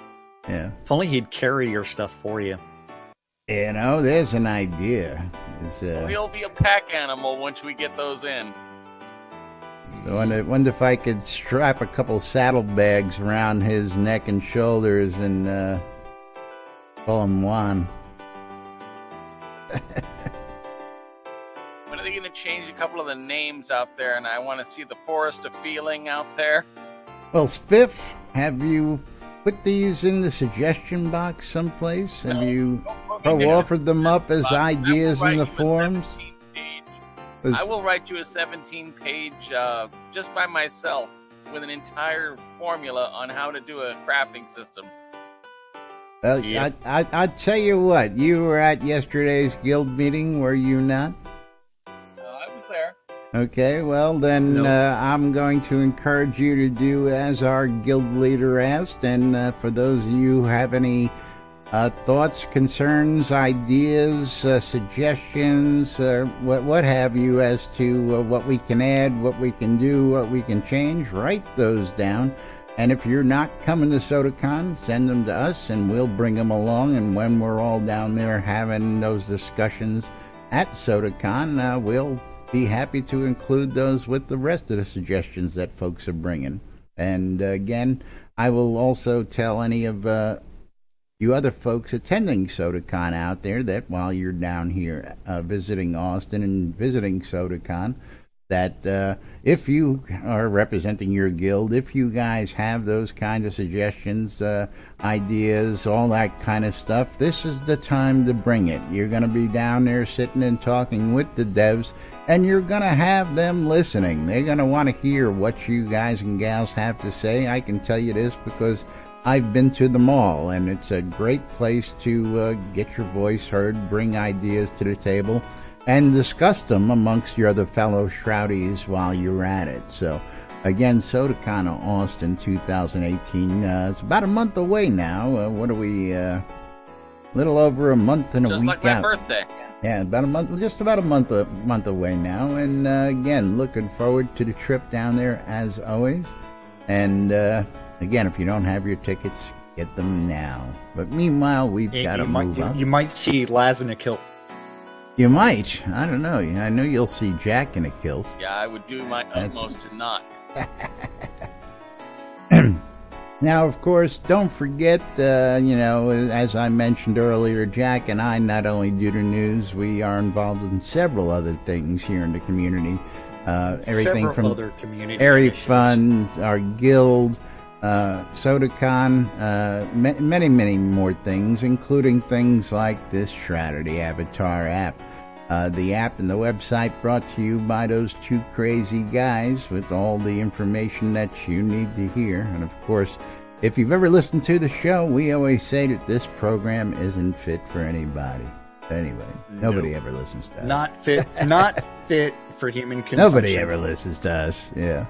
Yeah. If only he'd carry your stuff for you. You know, there's an idea. He'll be a pack animal once we get those in. So I wonder if I could strap a couple saddlebags around his neck and shoulders and call him Juan. couple of the names out there, and I want to see the forest of feeling out there. Well, Spiff, have you put these in the suggestion box someplace? Have you offered them up as ideas in the forums? I will write you a 17-page just by myself with an entire formula on how to do a crafting system. Well, I tell you what, you were at yesterday's guild meeting, were you not? I was there. Okay, well then I'm going to encourage you to do as our guild leader asked, and for those of you who have any thoughts, concerns, ideas, suggestions, what have you as to what we can add, what we can do, what we can change, write those down. And if you're not coming to SodaCon, send them to us and we'll bring them along. And when we're all down there having those discussions at SodaCon, we'll be happy to include those with the rest of the suggestions that folks are bringing. And again, I will also tell any of you other folks attending SodaCon out there that while you're down here visiting Austin and visiting SodaCon, that if you are representing your guild, if you guys have those kinds of suggestions, ideas, all that kind of stuff, this is the time to bring it. You're going to be down there sitting and talking with the devs, and you're going to have them listening. They're going to want to hear what you guys and gals have to say. I can tell you this because I've been to them all, and it's a great place to get your voice heard, bring ideas to the table, and discuss them amongst your other fellow Shroudies while you're at it. So, again, SodaCon Austin 2018. It's about a month away now. What are we? Little over a month and a week out. Just like my birthday. Yeah, about a month, just about a month away now. And again, looking forward to the trip down there as always. And again, if you don't have your tickets, get them now. But meanwhile, we've got to move on. You might see Laz in a kilt. You might. I don't know. I know you'll see Jack in a kilt. Yeah, I would do my utmost to not. Now, of course, don't forget, as I mentioned earlier, Jack and I not only do the news, we are involved in several other things here in the community. Everything from other community Airy initiatives. Fun, our guild, SodaCon, many, many more things, including things like this Shroud Avatar app. The app and the website brought to you by those two crazy guys with all the information that you need to hear. And of course, if you've ever listened to the show, we always say that this program isn't fit for anybody. Anyway, nobody ever listens to us. Not fit for human consumption. Nobody ever listens to us. Yeah.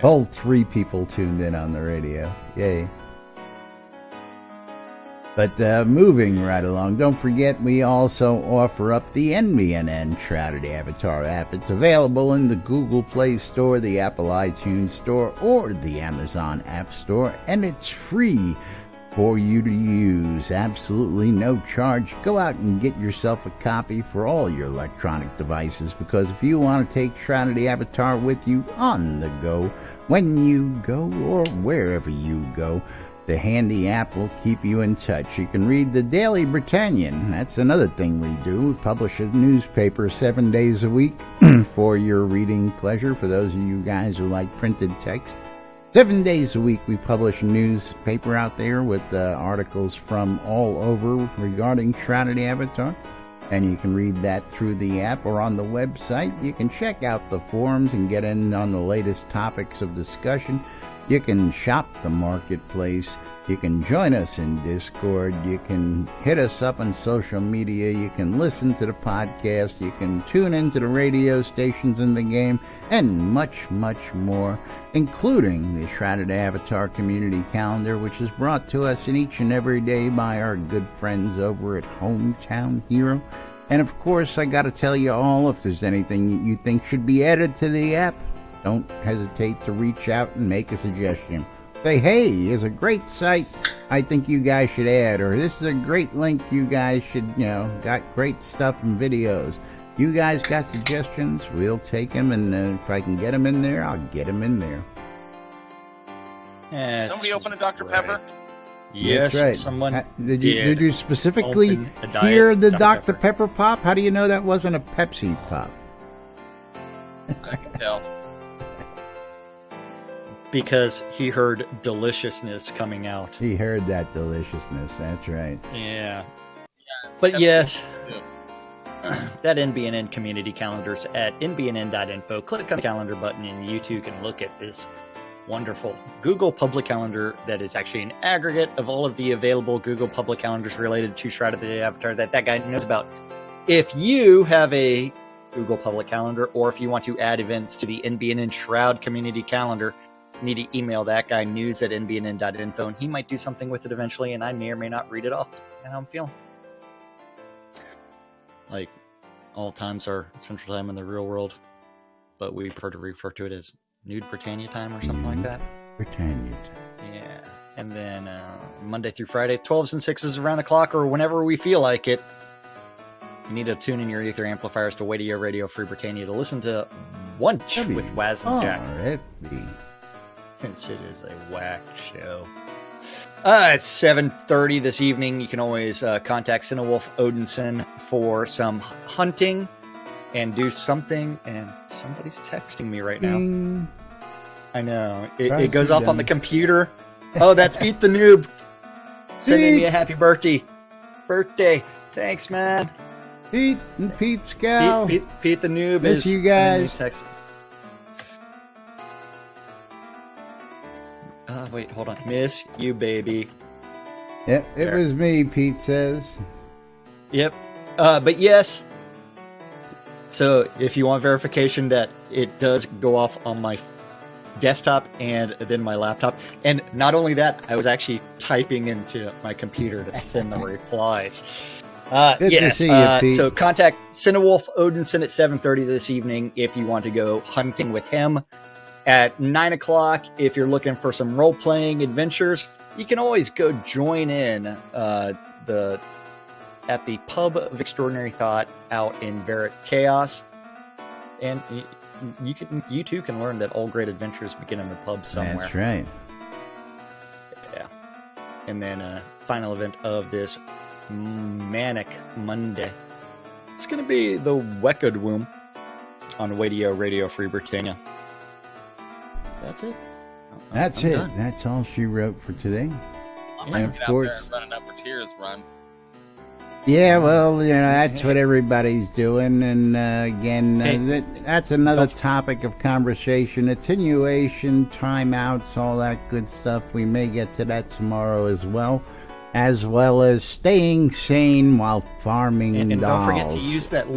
Whole 3 people tuned in on the radio. Yay. But moving right along, don't forget we also offer up the NBNN Shroud Avatar app. It's available in the Google Play Store, the Apple iTunes Store, or the Amazon App Store, and it's free for you to use. Absolutely no charge. Go out and get yourself a copy for all your electronic devices, because if you want to take Shroud Avatar with you on the go, when you go or wherever you go, the handy app will keep you in touch. You can read the Daily Britannian. That's another thing we do. We publish a newspaper 7 days a week for your reading pleasure, for those of you guys who like printed text. 7 days a week we publish a newspaper out there with articles from all over regarding Shroud Avatar. And you can read that through the app or on the website. You can check out the forums and get in on the latest topics of discussion. You can shop the marketplace. You can join us in Discord. You can hit us up on social media. You can listen to the podcast. You can tune into the radio stations in the game, and much, much more, including the Shrouded Avatar Community Calendar, which is brought to us in each and every day by our good friends over at Hometown Hero. And of course, I got to tell you all, if there's anything you think should be added to the app, don't hesitate to reach out and make a suggestion. Say, hey, here's a great site I think you guys should add, or this is a great link you guys should, got great stuff and videos. You guys got suggestions, we'll take them, and if I can get them in there, I'll get them in there. Somebody open a Dr. Pepper? Yes, that's right. Someone did you specifically hear the Dr. Pepper pop? How do you know that wasn't a Pepsi pop? I can tell. Because he heard deliciousness coming out. He heard that deliciousness. That's right. Yeah. But yes, that NBNN community calendar's at nbnn.info. Click on the calendar button and you too can look at this wonderful Google public calendar that is actually an aggregate of all of the available Google public calendars related to Shroud of the Avatar that guy knows about. If you have a Google public calendar, or if you want to add events to the NBNN Shroud community calendar, you need to email that guy news@nbnn.info, and he might do something with it eventually, and I may or may not read it off and how I'm feeling. Like, all times are Central Time in the real world, but we prefer to refer to it as Nude Britannia time or something like that. Britannia time. Yeah. And then Monday through Friday, 12s and 6s around the clock, or whenever we feel like it. You need to tune in your ether amplifiers to Radio Free Britannia to listen to Wunch with Waz and Jack. Since it is a whack show. It's 7:30 this evening. You can always contact Cinewolf Odinson for some hunting and do something. And somebody's texting me right now. Ding. I know. It goes off on the computer. Oh, that's Pete the Noob. Sending me a happy birthday. Thanks, man. Pete and Pete Scow. Pete the Noob Miss is you guys. text. Wait, hold on. Miss you, baby. Yep, it was me, Pete says. Yep. But yes. So if you want verification that it does go off on my desktop and then my laptop, and not only that, I was actually typing into my computer to send the replies. Good to see you, Pete. So contact Cinewolf Odinson at 7:30 this evening if you want to go hunting with him. At 9 o'clock, if you're looking for some role-playing adventures, you can always go join in at the Pub of Extraordinary Thought out in Verret Chaos. And you too can learn that all great adventures begin in the pub somewhere. That's right. Yeah. And then final event of this manic Monday. It's going to be the Wecked Womb on Radio Free Britannia. That's it. That's it. Done. That's all she wrote for today. I'm going to get out there and run a Number Tears run. Yeah, well, that's what everybody's doing. And again, that's another topic of conversation. Attenuation, timeouts, all that good stuff. We may get to that tomorrow as well as staying sane while farming and dolls. Don't forget to use that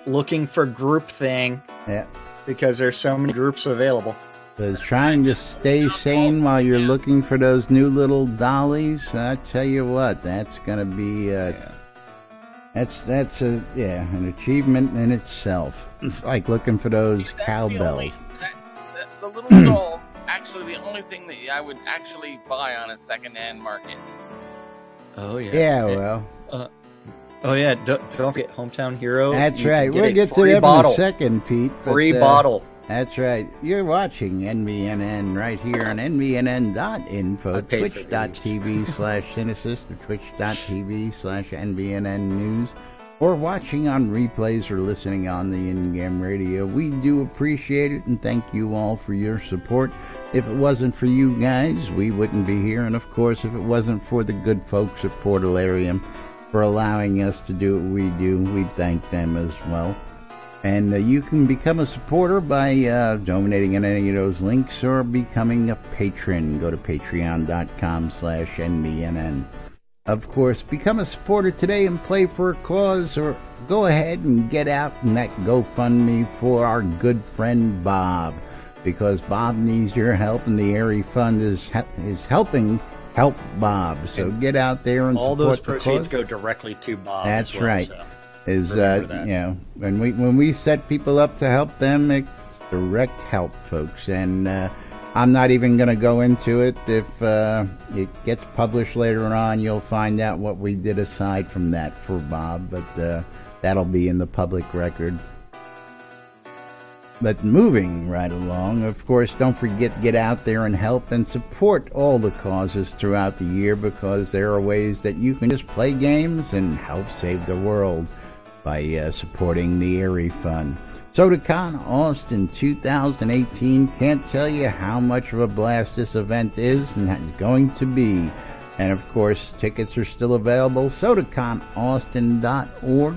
looking for group thing. Yeah. Because there's so many groups available. Because trying to stay sane while you're looking for those new little dollies, I tell you what, that's going to be that's an achievement in itself. It's like looking for those cowbells. The little doll, actually the only thing that I would actually buy on a second-hand market. Oh, yeah. Yeah, well. Don't forget Hometown Hero. That's right. We'll get to them in a second, Pete. Free bottle. That's right. You're watching NBNN right here on nbnn.info, twitch.tv/Cynicist, or twitch.tv/NBNN News, or watching on replays or listening on the in-game radio. We do appreciate it, and thank you all for your support. If it wasn't for you guys, we wouldn't be here. And, of course, if it wasn't for the good folks at Portalarium for allowing us to do what we do, we thank them as well. And you can become a supporter by donating in any of those links or becoming a patron. Go to patreon.com/NBNN. Of course, become a supporter today and play for a cause, or go ahead and get out in that GoFundMe for our good friend Bob, because Bob needs your help, and the Airy Fund is helping help Bob. So get out there and all support those the proceeds cause. go directly to Bob. That's as well, right. So. When we set people up to help them, it's direct help, folks. And I'm not even going to go into it. If it gets published later on, you'll find out what we did aside from that for Bob, but that'll be in the public record. But moving right along, of course, don't forget, get out there and help and support all the causes throughout the year, because there are ways that you can just play games and help save the world by supporting the Airy Fund. SodaCon Austin 2018. Can't tell you how much of a blast this event is and it's going to be. And of course, tickets are still available. SodaConAustin.org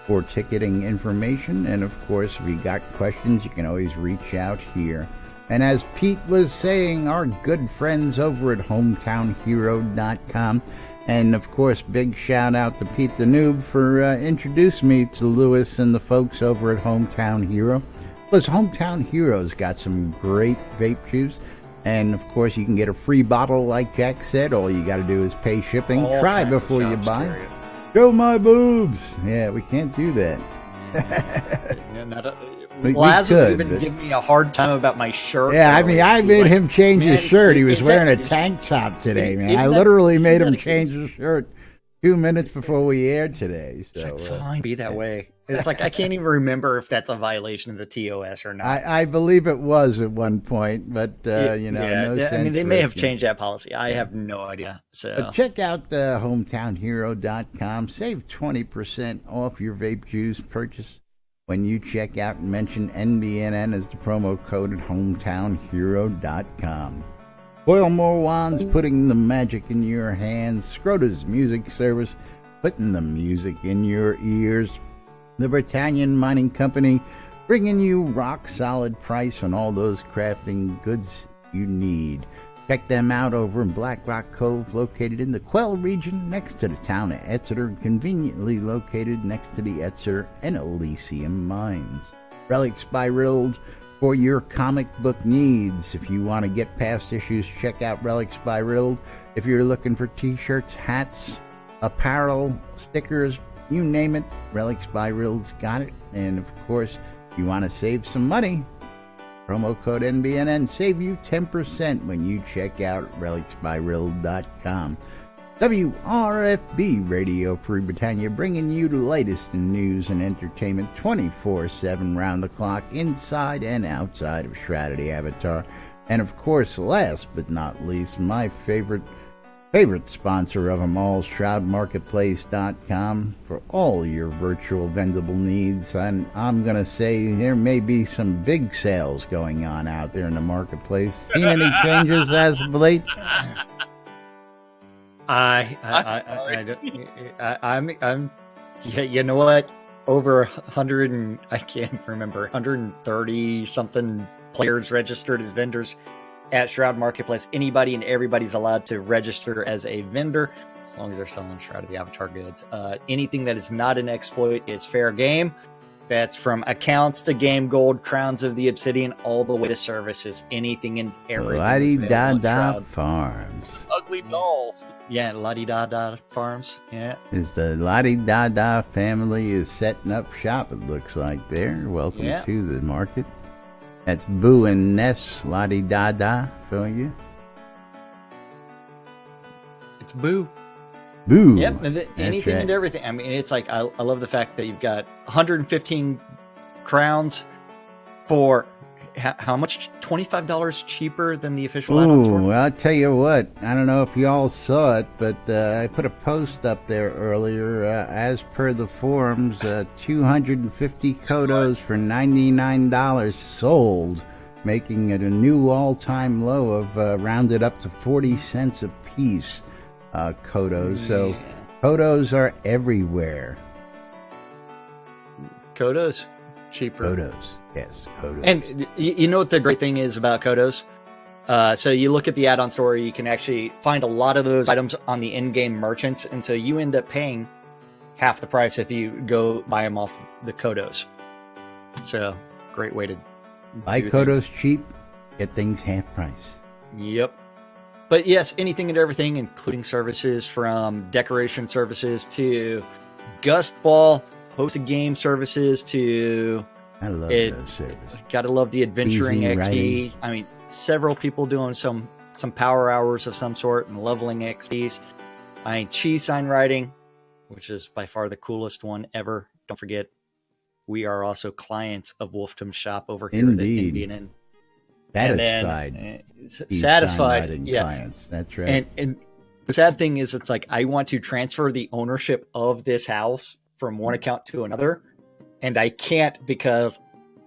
for ticketing information. And of course, if you got questions, you can always reach out here. And as Pete was saying, our good friends over at HometownHero.com. And of course, big shout out to Pete the Noob for introducing me to Lewis and the folks over at Hometown Hero. Plus, Hometown Hero's got some great vape juice. And of course, you can get a free bottle, like Jack said. All you got to do is pay shipping. Try before you buy. Show my boobs. Yeah, we can't do that. Laz was even giving me a hard time about my shirt. Yeah, I mean, I made him change his shirt. He was wearing a tank top today, man. I literally made him change his shirt 2 minutes before we aired today. So fine, be that way. It's like I can't even remember if that's a violation of the TOS or not. I believe it was at one point, but you know, no sense. I mean, they may have changed that policy. I have no idea. So but check out hometownhero.com. Save 20% off your vape juice purchase when you check out and mention NBNN as the promo code at hometownhero.com. Boil more wands, putting the magic in your hands. Schroeder's Music Service, putting the music in your ears. The Britannian Mining Company, bringing you rock-solid price on all those crafting goods you need. Check them out over in Black Rock Cove, located in the Quell region, next to the town of Exeter, conveniently located next to the Exeter and Elysium mines. Relics by Rild for your comic book needs. If you want to get past issues, check out Relics by Rild. If you're looking for t-shirts, hats, apparel, stickers, you name it, Relics by Rild's got it. And of course, if you want to save some money, promo code NBNN save you 10% when you check out relicsbyrild.com. WRFB Radio Free Britannia, bringing you the latest in news and entertainment 24/7 round the clock, inside and outside of Shroud the Avatar. And of course, last but not least, my favorite sponsor of them all, ShroudMarketplace.com, for all your virtual vendable needs. And I'm going to say there may be some big sales going on out there in the marketplace. Seen any changes as of late? I'm yeah, you know what? Over 100 and I can't remember 130 something players registered as vendors at Shroud Marketplace. Anybody and everybody's allowed to register as a vendor as long as they're selling Shroud of the Avatar goods. Anything that is not an exploit is fair game. That's from accounts to game gold, crowns of the obsidian, all the way to services. Anything and everything. La-di-da-da Farms. Ugly dolls. Yeah, La-di-da-da Farms. Yeah. Is the La-di-da-da family is setting up shop, it looks like there. Welcome to the market. That's Boo and Ness La-di-da-da for you. It's Boo. Boo. Yep, anything and everything. I mean, it's like, I love the fact that you've got 115 crowns for how much? $25 cheaper than the official add-on store? Well, I'll tell you what. I don't know if you all saw it, but I put a post up there earlier. As per the forums, 250 Kodos for $99 sold, making it a new all-time low of rounded up to 40 cents a piece. Kodos. So Kodos are everywhere. Kodos cheaper. Kodos, yes, Kodos. And you know what the great thing is about Kodos? So you look at the add-on store, you can actually find a lot of those items on the in-game merchants, and so you end up paying half the price if you go buy them off the Kodos. So great way to buy Kodos cheap, get things half price. Yep. But yes, anything and everything, including services from decoration services to Gust Ball, hosted game services to... I love those services. Gotta love the adventuring Easy XP. writing. I mean, several people doing some power hours of some sort and leveling XPs. I mean, cheese sign writing, which is by far the coolest one ever. Don't forget, we are also clients of Wolftom's shop over here at NBNN. Satisfied, yeah. Clients. That's right. And the sad thing is, it's like I want to transfer the ownership of this house from one account to another, and I can't because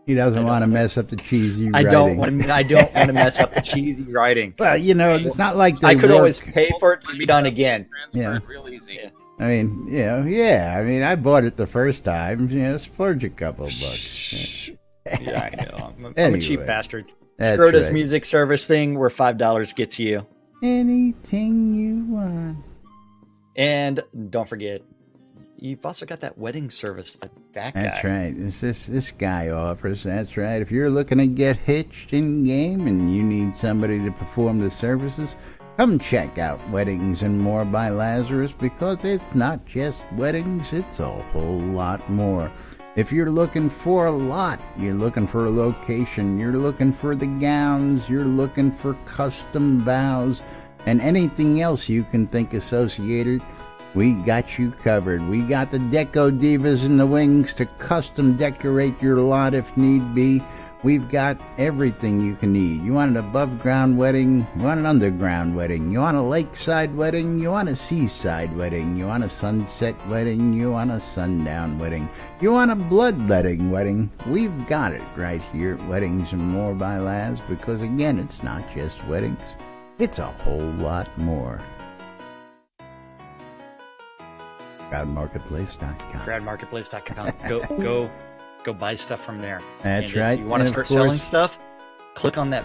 He doesn't want to mess up the cheesy I writing. I don't want to mess up the cheesy writing. Well, it's not like I could always pay for it to be done again. Yeah. Real easy. Yeah. I mean, yeah. I mean, I bought it the first time. Splurge a couple bucks. Yeah, I know. I'm Anyway, a cheap bastard. that's Scrotus right. music service thing where $5 gets you. Anything you want. And don't forget, you've also got that wedding service for that guy. That's right. This guy offers. That's right. If you're looking to get hitched in game and you need somebody to perform the services, come check out Weddings and More by Lazarus, because it's not just weddings, it's a whole lot more. If you're looking for a lot, you're looking for a location, you're looking for the gowns, you're looking for custom vows, and anything else you can think associated, we got you covered. We got the Deco Divas in the wings to custom decorate your lot if need be. We've got everything you can need. You want an above-ground wedding? You want an underground wedding? You want a lakeside wedding? You want a seaside wedding? You want a sunset wedding? You want a sundown wedding? You want a bloodletting wedding? We've got it right here at Weddings and More by Laz, because, again, it's not just weddings. It's a whole lot more. Shroudmarketplace.com. Shroudmarketplace.com. Go buy stuff from there. That's and right. If you want to And start of course, selling stuff, click on that.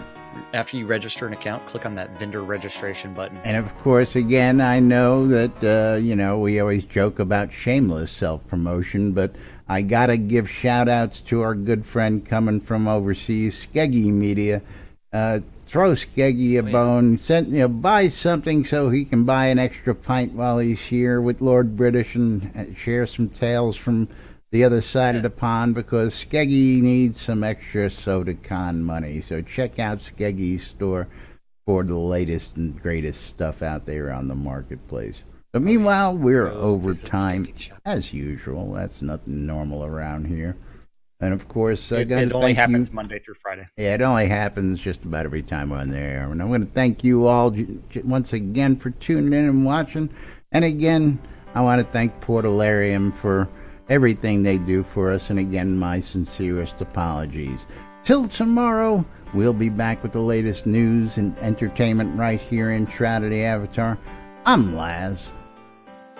After you register an account, click on that vendor registration button. And of course, again, I know that, we always joke about shameless self-promotion, but I got to give shout-outs to our good friend coming from overseas, Skeggy Media. Throw Skeggy a bone. Buy something so he can buy an extra pint while he's here with Lord British and share some tales from the other side of the pond, because Skeggy needs some extra SodaCon money. So check out Skeggy's store for the latest and greatest stuff out there on the marketplace. But meanwhile, we're over time, as usual. That's nothing normal around here. And of course, it only happens Monday through Friday. Yeah, it only happens just about every time we're on the air. And I'm going to thank you all once again for tuning in and watching. And again, I want to thank Portalarium for everything they do for us, and again, my sincerest apologies. Till tomorrow, we'll be back with the latest news and entertainment right here in Shroud of the Avatar. I'm Laz.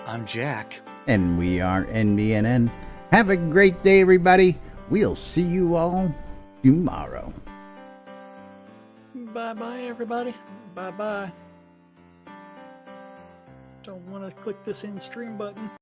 I'm Jack. And we are NBNN. Have a great day, everybody. We'll see you all tomorrow. Bye-bye, everybody. Bye-bye. Don't want to click this in stream button.